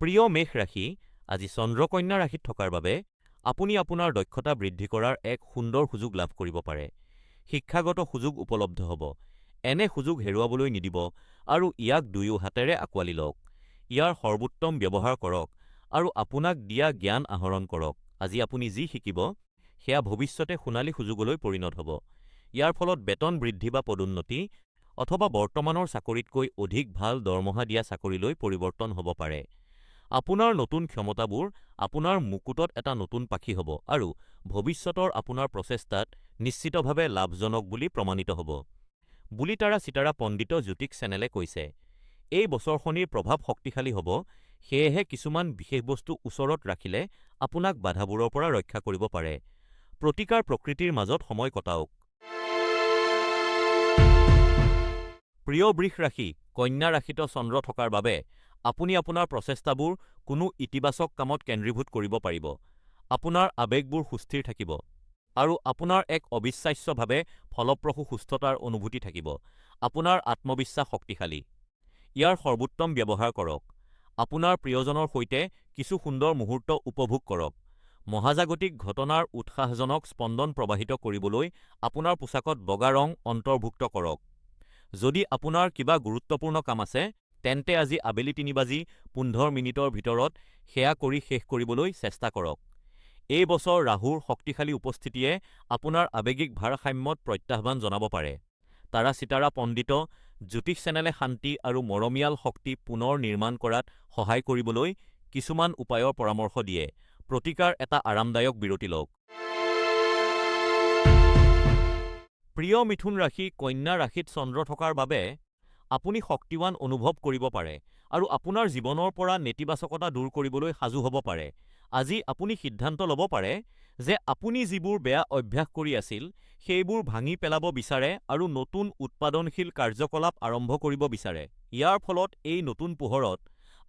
প্ৰিয় মেষ ৰাশি, আজি চন্দ্ৰকন্যা ৰাশিত থকাৰ বাবে আপুনি আপোনাৰ দক্ষতা বৃদ্ধি কৰাৰ এক সুন্দৰ সুযোগ লাভ কৰিব পাৰে। শিক্ষাগত সুযোগ উপলব্ধ হ'ব। এনে সুযোগ হেৰুৱাবলৈ নিদিব আৰু ইয়াক দুয়ো হাতেৰে আঁকোৱালি লওক। ইয়াৰ সৰ্বোত্তম ব্যৱহাৰ কৰক আৰু আপোনাক দিয়া জ্ঞান আহৰণ কৰক। আজি আপুনি যি শিকিব সেয়া ভৱিষ্যতে সোণালী সুযোগলৈ পৰিণত হ'ব। ইয়াৰ ফলত বেতন বৃদ্ধি বা পদোন্নতি অথবা বৰ্তমানৰ চাকৰিতকৈ অধিক ভাল দৰমহা দিয়া চাকৰিলৈ পৰিৱৰ্তন হ'ব পাৰে। আপোনাৰ নতুন ক্ষমতাবোৰ আপোনাৰ মুকুটত এটা নতুন পাখি হ'ব আৰু ভৱিষ্যতৰ আপোনাৰ প্ৰচেষ্টাত নিশ্চিতভাৱে লাভজনক বুলি প্ৰমাণিত হ'ব বুলি তাৰা চিতাৰা পণ্ডিত জ্যোতিষ চেনেলে কৈছে। এই বছৰখনিৰ প্ৰভাৱ শক্তিশালী হ'ব, সেয়েহে কিছুমান বিশেষ বস্তু ওচৰত ৰাখিলে আপোনাক বাধাবোৰৰ পৰা ৰক্ষা কৰিব পাৰে। প্ৰতিকাৰ প্ৰকৃতিৰ মাজত সময় কটাওক। প্ৰিয় বৃষ ৰাশি, কন্যা ৰাশিত চন্দ্ৰ থকাৰ বাবে আপুনি আপোনাৰ প্ৰচেষ্টাবোৰ কোনো ইতিবাচক কামত কেন্দ্ৰীভূত কৰিব পাৰিব। আপোনাৰ আৱেগবোৰ সুস্থিৰ থাকিব আৰু আপোনাৰ এক অবিশ্বাস্যভাৱে ফলপ্ৰসূ সুস্থতাৰ অনুভূতি থাকিব। আপোনাৰ আত্মবিশ্বাস শক্তিশালী। ইয়াৰ সৰ্বোত্তম ব্যৱহাৰ কৰক। আপোনাৰ প্ৰিয়জনৰ সৈতে কিছু সুন্দৰ মুহূৰ্ত উপভোগ কৰক। মহাজাগতিক ঘটনাৰ উৎসাহজনক স্পন্দন প্ৰবাহিত কৰিবলৈ আপোনাৰ পোছাকত বগা ৰং অন্তৰ্ভুক্ত কৰক। যদি আপোনাৰ কিবা গুৰুত্বপূৰ্ণ কাম আছে, তেন্তে আজি আবেলি ৩:১৫ ভিতৰত সেয়া কৰি শেষ কৰিবলৈ চেষ্টা কৰক। এই বছৰ ৰাহুৰ শক্তিশালী উপস্থিতিয়ে আপোনাৰ আৱেগিক ভাৰসাম্যত প্ৰত্যাহ্বান জনাব পাৰে। তাৰা চিতাৰা পণ্ডিত জ্যোতিষ চেনেলে শান্তি আৰু মৰমীয়াল শক্তি পুনৰ নিৰ্মাণ কৰাত সহায় কৰিবলৈ কিছুমান উপায়ৰ পৰামৰ্শ দিয়ে। প্ৰতিকাৰ এটা আৰামদায়ক বিৰতি লওক। প্ৰিয় মিথুন ৰাশি, কন্যা ৰাশিত চন্দ্ৰ থকাৰ বাবে আপুনি শক্তিৱান অনুভৱ কৰিব পাৰে আৰু আপোনাৰ জীৱনৰ পৰা নেতিবাচকতা দূৰ কৰিবলৈ সাজু হ'ব পাৰে। আজি আপুনি সিদ্ধান্ত ল'ব পাৰে যে আপুনি যিবোৰ বেয়া অভ্যাস কৰি আছিল সেইবোৰ ভাঙি পেলাব বিচাৰে আৰু নতুন উৎপাদনশীল কাৰ্যকলাপ আৰম্ভ কৰিব বিচাৰে। ইয়াৰ ফলত এই নতুন পোহৰত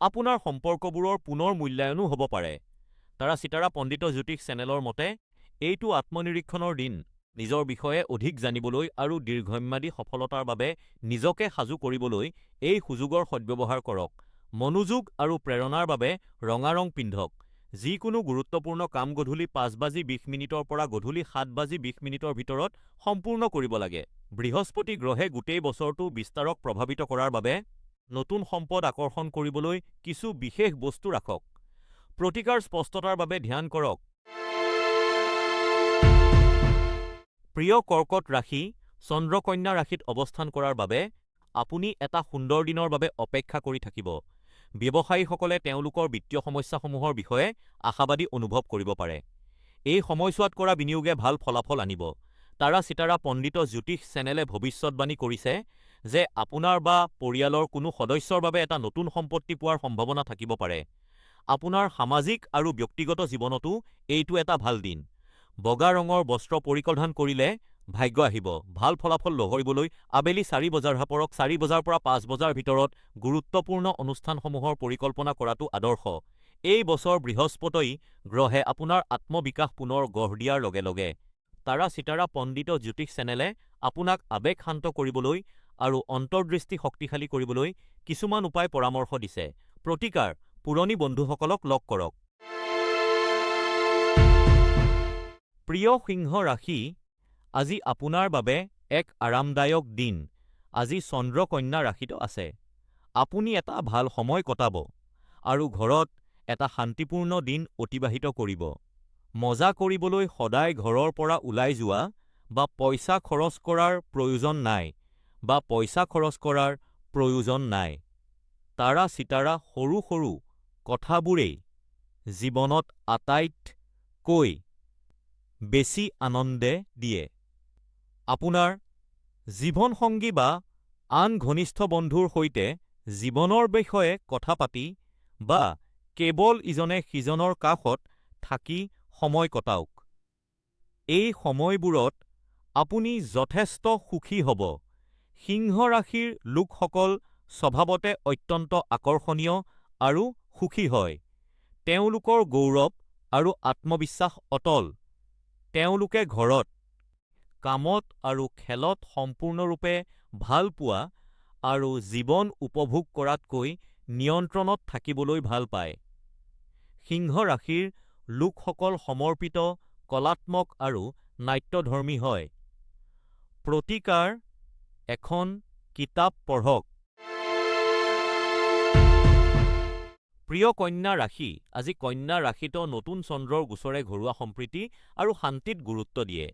আপোনাৰ সম্পৰ্কবোৰৰ পুনৰ মূল্যায়নো হ'ব পাৰে। তাৰা চিতাৰা পণ্ডিত জ্যোতিষ চেনেলৰ মতে, এইটো আত্মনিৰীক্ষণৰ দিন। নিজৰ বিষয়ে অধিক জানিবলৈ আৰু দীৰ্ঘম্যাদী সফলতাৰ বাবে নিজকে সাজু কৰিবলৈ এই সুযোগৰ সদ্ব্যৱহাৰ কৰক। মনোযোগ আৰু প্ৰেৰণাৰ বাবে ৰঙা ৰং পিন্ধক। যিকোনো গুৰুত্বপূৰ্ণ কাম গধূলি ৫:২০ পৰা গধূলি ৭:২০ ভিতৰত সম্পূৰ্ণ কৰিব লাগে। বৃহস্পতি গ্ৰহে গোটেই বছৰটো বিস্তাৰক প্ৰভাৱিত কৰাৰ বাবে নতুন সম্পদ আকৰ্ষণ কৰিবলৈ কিছু বিশেষ বস্তু ৰাখক। প্ৰতিকাৰ স্পষ্টতাৰ বাবে ধ্যান কৰক। প্ৰিয় কৰ্কট ৰাশি, চন্দ্ৰকন্যা ৰাশিত অৱস্থান কৰাৰ বাবে আপুনি এটা সুন্দৰ দিনৰ বাবে অপেক্ষা কৰি থাকিব। ব্যৱসায়ীসকলে তেওঁলোকৰ বিত্তীয় সমস্যাসমূহৰ বিষয়ে আশাবাদী অনুভৱ কৰিব পাৰে। এই সময়ছোৱাত কৰা বিনিয়োগে ভাল ফলাফল আনিব। তাৰা চিতাৰা পণ্ডিত জ্যোতিষ চেনেলে ভৱিষ্যতবাণী কৰিছে যে আপোনাৰ বা পৰিয়ালৰ কোনো সদস্যৰ বাবে এটা নতুন সম্পত্তি পোৱাৰ সম্ভাৱনা থাকিব পাৰে। আপোনাৰ সামাজিক আৰু ব্যক্তিগত জীৱনতো এইটো এটা ভাল দিন। বগা ৰঙৰ বস্ত্ৰ পৰিধান কৰিলে ভাগ্য আহিব। ভাল ফলাফল লভিবলৈ আবেলি ৪:৪ পৰা ৫:০০ ভিতৰত গুৰুত্বপূৰ্ণ অনুষ্ঠানসমূহৰ পৰিকল্পনা কৰাটো আদৰ্শ। এই বছৰ বৃহস্পতি গ্ৰহে আপোনাৰ আত্মবিকাশ পুনৰ গঢ় দিয়াৰ লগে লগে তাৰা চিতাৰা পণ্ডিত জ্যোতিষ চেনেলে আপোনাক আৱেগ শান্ত কৰিবলৈ আৰু অন্তৰ্দৃষ্টি শক্তিশালী কৰিবলৈ কিছুমান উপায় পৰামৰ্শ দিছে। প্ৰতিকাৰ পুৰণি বন্ধুসকলক লগ কৰক। প্ৰিয় সিংহ ৰাশি, আজি আপোনাৰ বাবে এক আৰামদায়ক দিন। আজি চন্দ্ৰ কন্যা ৰাশিত আছে। আপুনি এটা ভাল সময় কটাব আৰু ঘৰত এটা শান্তিপূৰ্ণ দিন অতিবাহিত কৰিব। মজা কৰিবলৈ সদায় ঘৰৰ পৰা ওলাই যোৱা বা পইচা খৰচ কৰাৰ প্ৰয়োজন নাই। তাৰা চিতাৰা সৰু সৰু কথাবোৰেই জীৱনত আটাইতকৈ বেছি আনন্দে দিয়ে। আপোনাৰ জীৱনসংগী বা আন ঘনিষ্ঠ বন্ধুৰ সৈতে জীৱনৰ বিষয়ে কথা পাতি বা কেৱল ইজনে সিজনৰ কাষত থাকি সময় কটাওক। এই সময়বোৰত আপুনি যথেষ্ট সুখী হ'ব। সিংহ ৰাশিৰ লোকসকল স্বভাৱতে অত্যন্ত আকৰ্ষণীয় আৰু সুখী হয়। তেওঁলোকৰ গৌৰৱ আৰু আত্মবিশ্বাস অটল। তেওঁলোকে ঘৰত, কামত আৰু খেলত সম্পূৰ্ণৰূপে ভাল পোৱা আৰু জীৱন উপভোগ কৰাতকৈ নিয়ন্ত্ৰণত থাকিবলৈ ভাল পায়। সিংহ ৰাশিৰ লোকসকল সমৰ্পিত, কলাত্মক আৰু নাট্যধৰ্মী হয়। প্ৰতিকাৰ: এখন কিতাপ পঢ়ক। প্ৰিয় কন্যা ৰাশি, আজি কন্যা ৰাশিত নতুন চন্দ্ৰৰ গোচৰে ঘৰুৱা সম্প্ৰীতি আৰু শান্তিত গুৰুত্ব দিয়ে।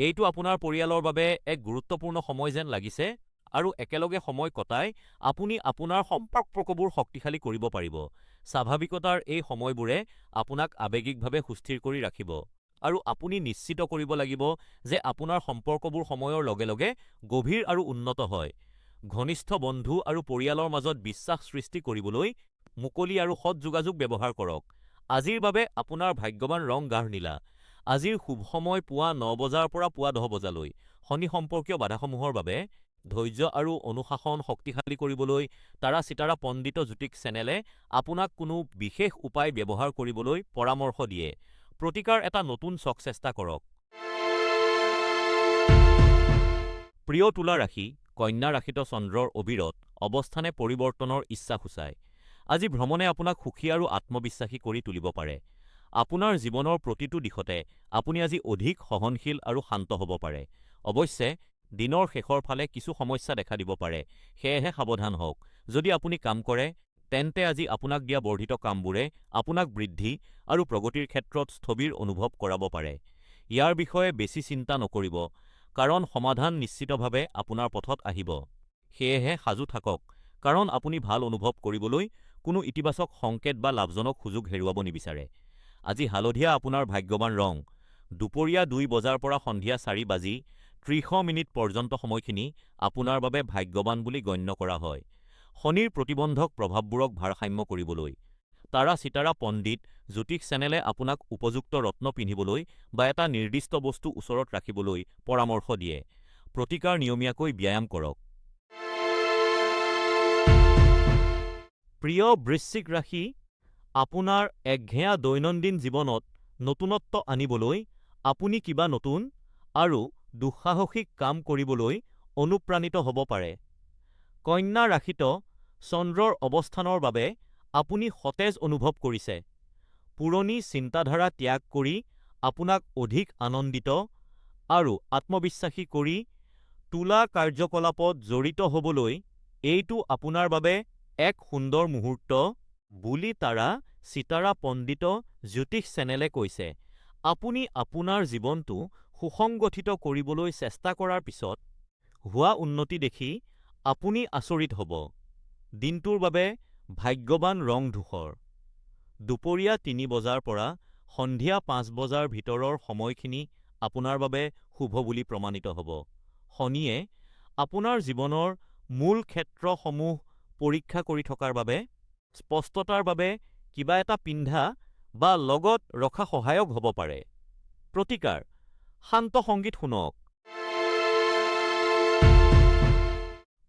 এইটো আপোনাৰ পৰিয়ালৰ বাবে এক গুৰুত্বপূৰ্ণ সময় যেন লাগিছে, আৰু একেলগে সময় কটাই আপুনি আপোনাৰ সম্পৰ্কবোৰ শক্তিশালী কৰিব পাৰিব। স্বাভাৱিকতাৰ এই সময়বোৰে আপোনাক আৱেগিকভাৱে সুস্থিৰ কৰি ৰাখিব, আৰু আপুনি নিশ্চিত কৰিব লাগিব যে আপোনাৰ সম্পৰ্কবোৰ সময়ৰ লগে লগে গভীৰ আৰু উন্নত হয়। ঘনিষ্ঠ বন্ধু আৰু পৰিয়ালৰ মাজত বিশ্বাস সৃষ্টি কৰিবলৈ মুকলি আৰু সৎ যোগাযোগ ব্যৱহাৰ কৰক। আজিৰ বাবে আপোনাৰ ভাগ্যৱান ৰং গাঢ় নীলা। আজিৰ শুভ সময় পুৱা ৯ বজাৰ পৰা পুৱা ১০ বজালৈ। শনি সম্পৰ্কীয় বাধাসমূহৰ বাবে ধৈৰ্য আৰু অনুশাসন শক্তিশালী কৰিবলৈ তাৰা চিতাৰা পণ্ডিত জ্যোতিষ চেনেলে আপোনাক কোনো বিশেষ উপায় ব্যৱহাৰ কৰিবলৈ পৰামৰ্শ দিয়ে। প্ৰতিকাৰ: এটা নতুন চখ চেষ্টা কৰক। প্ৰিয় তুলা ৰাশি, কন্যা ৰাশিত চন্দ্ৰৰ অবিৰত অৱস্থানে পৰিৱৰ্তনৰ ইচ্ছা সূচায়। আজি ভ্ৰমণে আপোনাক সুখী আৰু আত্মবিশ্বাসী কৰি তুলিব পাৰে। আপোনাৰ জীৱনৰ প্ৰতিটো দিশতে আপুনি আজি অধিক সহনশীল আৰু শান্ত হ'ব পাৰে। অৱশ্যে, দিনৰ শেষৰ ফালে কিছু সমস্যা দেখা দিব পাৰে, সেয়েহে সাৱধান হওক। যদি আপুনি কাম কৰে, তেন্তে আজি আপোনাক দিয়া বৰ্ধিত কামবোৰে আপোনাক বৃদ্ধি আৰু প্ৰগতিৰ ক্ষেত্ৰত স্থবিৰ অনুভৱ কৰাব পাৰে। ইয়াৰ বিষয়ে বেছি চিন্তা নকৰিব, কাৰণ সমাধান নিশ্চিতভাৱে আপোনাৰ পথত আহিব। সেয়েহে সাজু থাকক, কাৰণ আপুনি ভাল অনুভৱ কৰিবলৈ কোনো ইতিবাচক সংকেত বা লাভজনক সুযোগ হেৰুৱাব নিবিচাৰে। আজি হালধীয়া আপোনাৰ ভাগ্যৱান ৰং। দুপৰীয়া ২ বজাৰ পৰা সন্ধিয়া ৪ বাজি ৩০ মিনিট পৰ্যন্ত সময়খিনি আপোনাৰ বাবে ভাগ্যৱান বুলি গণ্য কৰা হয়। শনিৰ প্ৰতিবন্ধক প্ৰভাৱবোৰক ভাৰসাম্য কৰিবলৈ তাৰা চিতাৰা পণ্ডিত জ্যোতিষ চেনেলে আপোনাক উপযুক্ত ৰত্ন পিন্ধিবলৈ বা এটা নিৰ্দিষ্ট বস্তু ওচৰত ৰাখিবলৈ পৰামৰ্শ দিয়ে। প্ৰতিকাৰ: নিয়মীয়াকৈ ব্যায়াম কৰক। প্ৰিয় বৃশ্চিক ৰাশি, আপোনাৰ একঘেয়া দৈনন্দিন জীৱনত নতুনত্ব আনিবলৈ আপুনি কিবা নতুন আৰু দুঃসাহসিক কাম কৰিবলৈ অনুপ্ৰাণিত হ'ব পাৰে। কন্যা ৰাশিত চন্দ্ৰৰ অৱস্থানৰ বাবে আপুনি সতেজ অনুভৱ কৰিছে। পুৰণি চিন্তাধাৰা ত্যাগ কৰি আপোনাক অধিক আনন্দিত আৰু আত্মবিশ্বাসী কৰি তোলা কাৰ্যকলাপত জড়িত হ'বলৈ এইটো আপোনাৰ বাবে এক সুন্দৰ মুহূৰ্ত বুলি তাৰা চিতাৰা পণ্ডিত জ্যোতিষ চেনেলে কৈছে। আপুনি আপোনাৰ জীৱনটো সুসংগঠিত কৰিবলৈ চেষ্টা কৰাৰ পিছত হোৱা উন্নতি দেখি আপুনি আচৰিত হ'ব। দিনটোৰ বাবে ভাগ্যৱান ৰং ধূসৰ। দুপৰীয়া ৩ বজাৰ পৰা সন্ধিয়া ৫ বজাৰ ভিতৰৰ সময়খিনি আপোনাৰ বাবে শুভ বুলি প্ৰমাণিত হ'ব। শনিয়ে আপোনাৰ জীৱনৰ মূল ক্ষেত্ৰসমূহ পৰীক্ষা কৰি থকাৰ বাবে স্পষ্টতাৰ বাবে কিবা এটা পিন্ধা বা লগত ৰখা সহায়ক হ'ব পাৰে। প্ৰতিকাৰ: শান্ত সংগীত শুনক।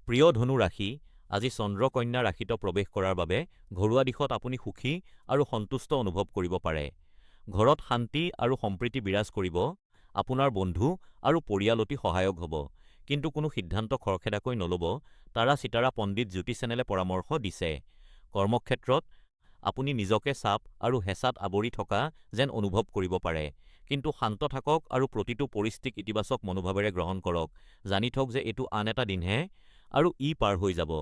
প্ৰিয় ধনু ৰাশি, আজি চন্দ্ৰ কন্যা ৰাশিত প্ৰৱেশ কৰাৰ বাবে ঘৰুৱা দিশত আপুনি সুখী আৰু সন্তুষ্ট অনুভৱ কৰিব পাৰে। ঘৰত শান্তি আৰু সম্প্ৰীতি বিৰাজ কৰিব। আপোনাৰ বন্ধু আৰু পৰিয়াল অতি সহায়ক হ'ব, কিন্তু কোনো সিদ্ধান্ত খৰখেদাকৈ নল'ব, তাৰা চিতাৰা পণ্ডিত জ্যোতিষ চেনেলে পৰামৰ্শ দিছে। কৰ্মক্ষেত্ৰত আপুনি নিজকে চাপ আৰু হেঁচাত আৱৰি থকা যেন অনুভৱ কৰিব পাৰে, কিন্তু শান্ত থাকক আৰু প্ৰতিটো পৰিস্থিতিক ইতিবাচক মনোভাৱেৰে গ্ৰহণ কৰক। জানি থওক যে এইটো আন এটা দিনহে, আৰু ই পাৰ হৈ যাব।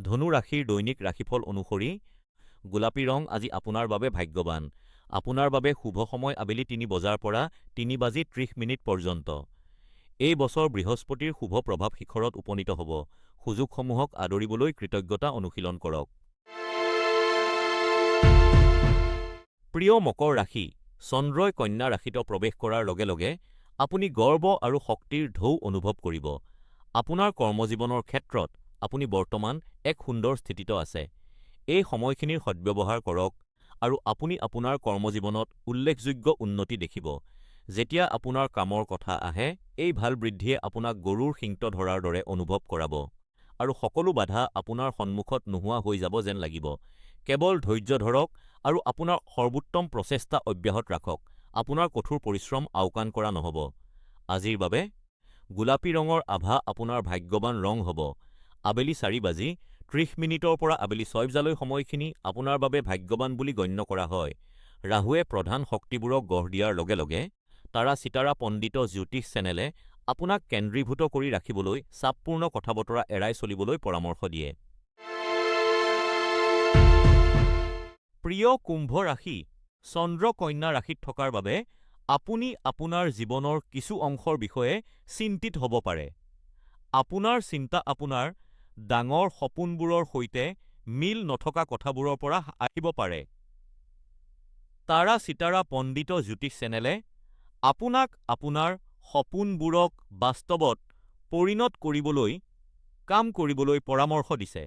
ধনু ৰাশিৰ দৈনিক ৰাশিফল অনুসৰি গোলাপী ৰং আজি আপোনাৰ বাবে ভাগ্যৱান। আপোনাৰ বাবে শুভ সময় আবেলি ৩ বজাৰ পৰা ৩ বাজি ৩০ মিনিট পৰ্যন্ত। এই বছৰ বৃহস্পতিৰ শুভ প্ৰভাৱ শিখৰত উপনীত হ'ব। সুযোগসমূহক আদৰিবলৈ কৃতজ্ঞতা অনুশীলন কৰক। প্ৰিয় মকৰ ৰাশি, চন্দ্ৰই কন্যা ৰাশিত প্ৰৱেশ কৰাৰ লগে লগে আপুনি গৰ্ব আৰু শক্তিৰ ঢৌ অনুভৱ কৰিব। আপোনাৰ কৰ্মজীৱনৰ ক্ষেত্ৰত আপুনি বৰ্তমান এক সুন্দৰ স্থিতিত আছে। এই সময়খিনিৰ সদ্ব্যৱহাৰ কৰক আৰু আপুনি আপোনাৰ কৰ্মজীৱনত উল্লেখযোগ্য উন্নতি দেখিব। যেতিয়া আপোনাৰ কামৰ কথা আহে, এই ভাল বৃদ্ধিয়ে আপোনাক গৰুৰ শিংত ধৰাৰ দৰে অনুভৱ কৰাব, আৰু সকলো বাধা আপোনাৰ সন্মুখত নোহোৱা হৈ যাব যেন লাগিব। কেৱল ধৈৰ্য ধৰক আৰু আপোনাৰ সৰ্বোত্তম প্ৰচেষ্টা অব্যাহত ৰাখক। আপোনাৰ কঠোৰ পৰিশ্ৰম আওকাণ কৰা নহ'ব। আজিৰ বাবে গোলাপী ৰঙৰ আভা আপোনাৰ ভাগ্যৱান ৰং হ'ব। আবেলি ৪ বাজি 30 মিনিটৰ পৰা আবেলি 6 বজালৈ সময়খিনি আপোনাৰ বাবে ভাগ্যৱান বুলি গণ্য কৰা হয়। ৰাহুৱে প্ৰধান শক্তিবোৰক গঢ় দিয়াৰ লগে লগে তাৰা-চিতাৰা পণ্ডিত জ্যোতিষ চেনেলে আপোনাক কেন্দ্ৰীভূত কৰি ৰাখিবলৈ চাপপূৰ্ণ কথা-বতৰা এৰাই চলিবলৈ পৰামৰ্শ দিয়ে। প্ৰিয় কুম্ভ ৰাশি, চন্দ্ৰ কন্যা ৰাশিত থকাৰ বাবে আপুনি আপোনাৰ জীৱনৰ কিছু অংশৰ বিষয়ে চিন্তিত হ'ব পাৰে। আপোনাৰ চিন্তা আপোনাৰ ডাঙৰ সপোনবোৰৰ সৈতে মিল নথকা কথাবোৰৰ পৰা আহিব পাৰে। তাৰা-চিতাৰা পণ্ডিত জ্যোতিষ চেনেলে আপোনাক আপোনাৰ সপোনবোৰক বাস্তৱত পৰিণত কৰিবলৈ কাম কৰিবলৈ পৰামৰ্শ দিছে।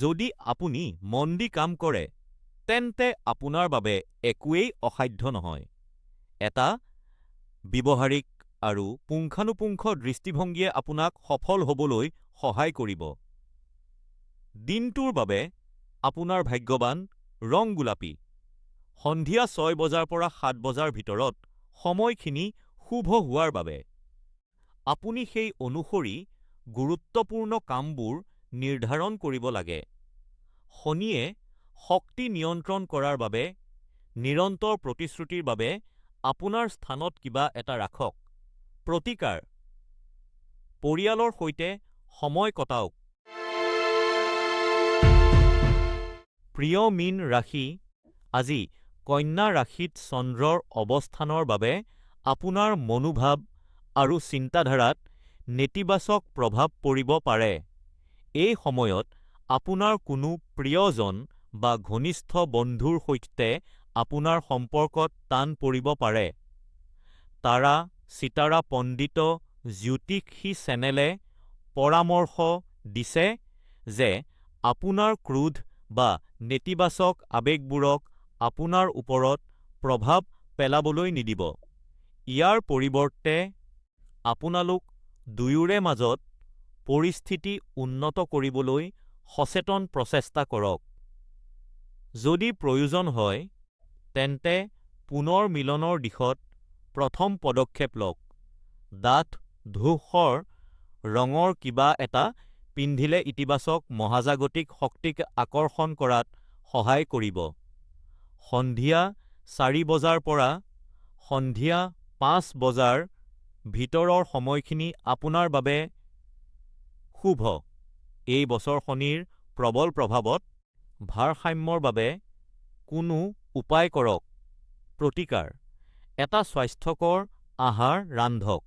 যদি আপুনি মন দি কাম কৰে, তেন্তে আপোনাৰ বাবে একোৱেই অসাধ্য নহয়। এটা ব্যৱহাৰিক আৰু পুংখানুপুংখ দৃষ্টিভংগীয়ে আপোনাক সফল হ'বলৈ সহায় কৰিব। দিনটোৰ বাবে আপোনাৰ ভাগ্যৱান ৰং গোলাপী। সন্ধিয়া 6 বজাৰ পৰা 7 বজাৰ ভিতৰত সময়খিনি শুভ হোৱাৰ বাবে। আপুনি সেই অনুসৰি গুৰুত্বপূৰ্ণ কামবোৰ নিৰ্ধাৰণ কৰিব লাগে। শনিয়ে শক্তি নিয়ন্ত্ৰণ কৰাৰ বাবে নিৰন্তৰ প্ৰতিশ্ৰুতিৰ বাবে আপোনাৰ স্থানত কিবা এটা ৰাখক। প্ৰতিকাৰ: পৰিয়ালৰ সৈতে সময় কটাওক। প্ৰিয় মীন ৰাশি, আজি কন্যা ৰাশিত চন্দ্ৰৰ অৱস্থানৰ বাবে আপোনাৰ মনোভাৱ আৰু চিন্তাধাৰাত নেতিবাচক প্ৰভাৱ পৰিব পাৰে। এই সময়ত আপোনাৰ কোনো প্ৰিয়জন বা ঘনিষ্ঠ বন্ধুৰ সৈতে আপোনাৰ সম্পৰ্কত টান পৰিব পাৰে। তাৰা-চিতাৰা পণ্ডিত জ্যোতিষী চেনেলে পৰামৰ্শ দিছে যে আপোনাৰ ক্ৰোধ বা নেতিবাচক আৱেগবোৰক আপোনাৰ ওপৰত প্ৰভাৱ পেলাবলৈ নিদিব। ইয়াৰ পৰিৱৰ্তে আপোনালোক দুয়োৰে মাজত পৰিস্থিতি উন্নত কৰিবলৈ সচেতন প্ৰচেষ্টা কৰক। যদি প্ৰয়োজন হয়, তেন্তে পুনৰ মিলনৰ দিশত প্ৰথম পদক্ষেপ লওক। ডাঠ ধূসৰ ৰঙৰ কিবা এটা পিন্ধিলে ইতিবাচক মহাজাগতিক শক্তিক আকৰ্ষণ কৰাত সহায় কৰিব। সন্ধিয়া 4 বজাৰ পৰা সন্ধিয়া 5 বজাৰ ভিতৰৰ সময়খিনি আপোনাৰ বাবে শুভ। এই বছৰ শনিৰ প্ৰবল প্ৰভাৱত ভাৰসাম্যৰ বাবে কোনো উপায় কৰক। প্ৰতিকাৰ: এটা স্বাস্থ্যকৰ আহাৰ ৰান্ধক।